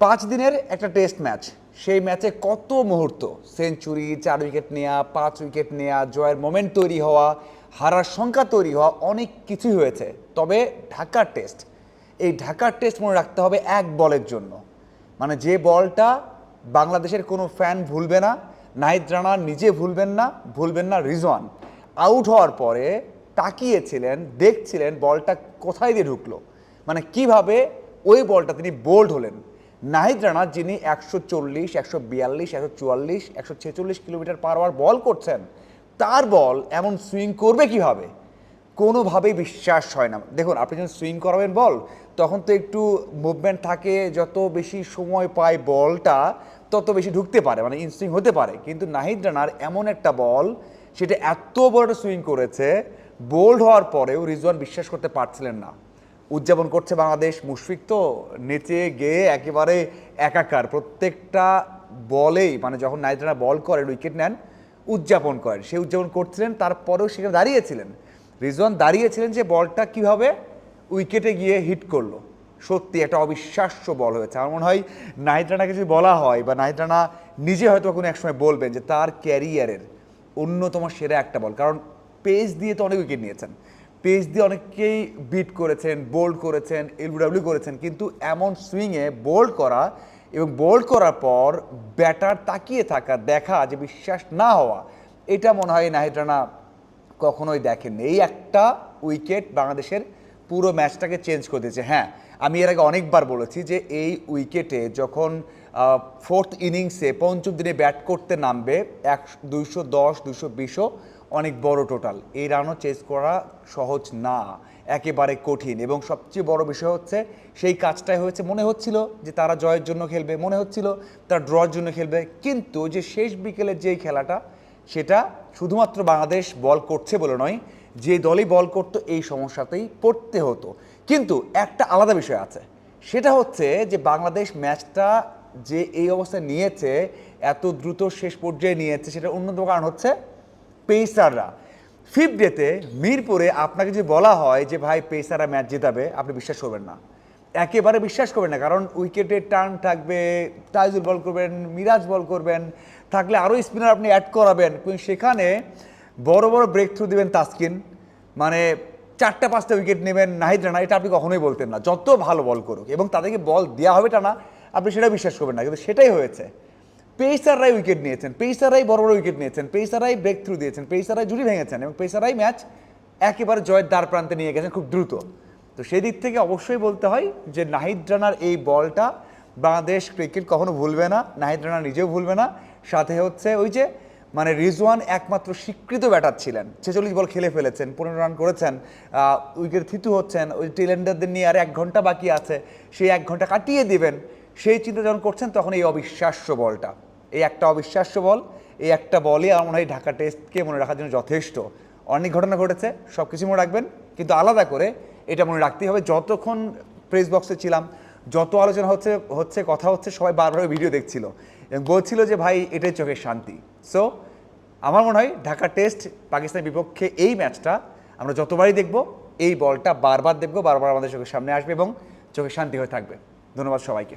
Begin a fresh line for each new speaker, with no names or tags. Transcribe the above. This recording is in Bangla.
5 দিনের একটা টেস্ট ম্যাচ, সেই ম্যাচে কত মুহূর্ত, সেঞ্চুরি, 4 উইকেট নেওয়া, 5 উইকেট নেওয়া, জয়ের মোমেন্ট তৈরি হওয়া, হারার সংখ্যা তৈরি হওয়া, অনেক কিছুই হয়েছে। তবে ঢাকার টেস্ট, এই ঢাকার টেস্ট মনে রাখতে হবে এক বলের জন্য, মানে যে বলটা বাংলাদেশের কোনো ফ্যান ভুলবে না, নাহিদ রানা নিজে ভুলবেন না রিজওয়ান। আউট হওয়ার পরে তাকিয়েছিলেন, দেখছিলেন বলটা কোথায় দিয়ে ঢুকলো, মানে কিভাবে ওই বলটা তিনি বোল্ড হলেন। নাহিদ রানা যিনি 140, 142, 144, 146 কিলোমিটার পার আওয়ার বল করছেন, তার বল এমন সুইং করবে কিভাবে, কোনোভাবেই বিশ্বাস হয় না। দেখুন, আপনি যখন সুইং করাবেন বল, তখন তো একটু মুভমেন্ট থাকে, যত বেশি সময় পায় বলটা তত বেশি ঢুকতে পারে, মানে ইনসুইং হতে পারে। কিন্তু নাহিদ রানার এমন একটা বল, সেটা এত বড় সুইং করেছে, বোল্ড হওয়ার পরেও রিজওয়ান বিশ্বাস করতে পারছিলেন না। উদযাপন করছে বাংলাদেশ, মুশফিক তো নেচে গেয়ে একেবারে একাকার, প্রত্যেকটা বলেই, মানে যখন নাহিদ রানা বল করেন, উইকেট নেন, উদযাপন করেন, সে উদযাপন করছিলেন। তারপরেও সেখানে দাঁড়িয়েছিলেন, রিজওয়ান দাঁড়িয়েছিলেন যে বলটা কিভাবে উইকেটে গিয়ে হিট করলো। সত্যি একটা অবিশ্বাস্য বল হয়েছে। আমার মনে হয় নাহিদ রানাকে যদি বলা হয়, বা নাহিদ রানা নিজে হয়তো কোনো এক সময় বলবেন যে তার ক্যারিয়ারের অন্যতম সেরা একটা বল, কারণ পেস দিয়ে তো অনেক উইকেট নিয়েছেন, পেস দিয়ে অনেককেই বিট করেছেন, বোল্ড করেছেন, এলবিডব্লিউ করেছেন, কিন্তু এমন সুইংয়ে বোল্ড করা এবং বোল্ড করার পর ব্যাটার তাকিয়ে থাকা, দেখা, যে বিশ্বাস না হওয়া, এটা মনে হয় নাহিদ রানা কখনোই দেখেননি। এই একটা উইকেট বাংলাদেশের পুরো ম্যাচটাকে চেঞ্জ করে দিয়েছে। হ্যাঁ, আমি এর আগে অনেকবার বলেছি যে এই উইকেটে যখন ফোর্থ ইনিংসে পঞ্চম দিনে ব্যাট করতে নামবে, 210, 220ও অনেক বড় টোটাল, এই রানও চেস করা সহজ না, একেবারে কঠিন। এবং সবচেয়ে বড় বিষয় হচ্ছে, সেই কাজটাই হয়েছে। মনে হচ্ছিল যে তারা জয়ের জন্য খেলবে, মনে হচ্ছিল তারা ড্রর জন্য খেলবে, কিন্তু যে শেষ বিকেলের যেই খেলাটা, সেটা শুধুমাত্র বাংলাদেশ বল করছে বলে নয়, যে দলই বল করতো এই সমস্যাতেই পড়তে হতো। কিন্তু একটা আলাদা বিষয় আছে, সেটা হচ্ছে যে বাংলাদেশ ম্যাচটা যে এই অবস্থায় নিয়েছে, এত দ্রুত শেষ পর্যায়ে নিয়েছে, সেটা অন্যতম কারণ হচ্ছে পেসাররা। ফিফথ ডেতে মিরপুরে আপনাকে যদি বলা হয় যে ভাই পেসাররা ম্যাচ জেতাবে, আপনি বিশ্বাস করবেন না, একেবারে বিশ্বাস করবেন না। কারণ উইকেটে টার্ন থাকবে, তাইজুল বল করবেন, মিরাজ বল করবেন, থাকলে আরও স্পিনার আপনি অ্যাড করাবেন, কিন্তু সেখানে বড় বড় ব্রেক থ্রু দেবেন তাসকিন, মানে 4-5টা উইকেট নেবেন নাহিদ রানা, এটা আপনি কখনোই বলতেন না, যত ভালো বল করুক, এবং তাদেরকে বল দেওয়া হবে টানা, আপনি সেটা বিশ্বাস করবেন না। কিন্তু সেটাই হয়েছে। পেসাররাই উইকেট নিয়েছেন, পেসাররাই বড় বড় উইকেট নিয়েছেন, পেসাররাই ব্রেক থ্রু দিয়েছেন, পেসাররাই জুড়ি ভেঙেছেন, এবং পেসাররাই ম্যাচ একেবারে জয়ের দ্বার প্রান্তে নিয়ে গেছেন খুব দ্রুত। তো সেই দিক থেকে অবশ্যই বলতে হয় যে নাহিদ রানার এই বলটা বাংলাদেশ ক্রিকেট কখনো ভুলবে না, নাহিদ রানা নিজেও ভুলবে না। সাথে হচ্ছে ওই যে, মানে রিজওয়ান একমাত্র স্বীকৃত ব্যাটার ছিলেন, 46 বল খেলে ফেলেছেন, 15 রান করেছেন, উইকেট থিতু হচ্ছেন, ওই টেলেন্ডারদের নিয়ে আর 1 ঘন্টা বাকি আছে, সেই 1 ঘন্টা কাটিয়ে দিবেন, সেই চিন্তা যখন করছেন, তখন এই অবিশ্বাস্য বলটা, এই একটা অবিশ্বাস্য বল, এই একটা বলই আমার মনে হয় ঢাকা টেস্টকে মনে রাখার জন্য যথেষ্ট। অনেক ঘটনা ঘটেছে, সব কিছু মনে রাখবেন, কিন্তু আলাদা করে এটা মনে রাখতেই হবে। যতক্ষণ প্রেস বক্সে ছিলাম, যত আলোচনা হচ্ছে কথা হচ্ছে, সবাই বারবার ভিডিও দেখছিল এবং বলছিল যে ভাই এটাই চোখের শান্তি। সো আমার মনে হয় ঢাকা টেস্ট পাকিস্তানের বিপক্ষে এই ম্যাচটা আমরা যতবারই দেখব, এই বলটা বারবার দেখব, বারবার আমাদের চোখের সামনে আসবে এবং চোখের শান্তি হয়ে থাকবে। ধন্যবাদ সবাইকে।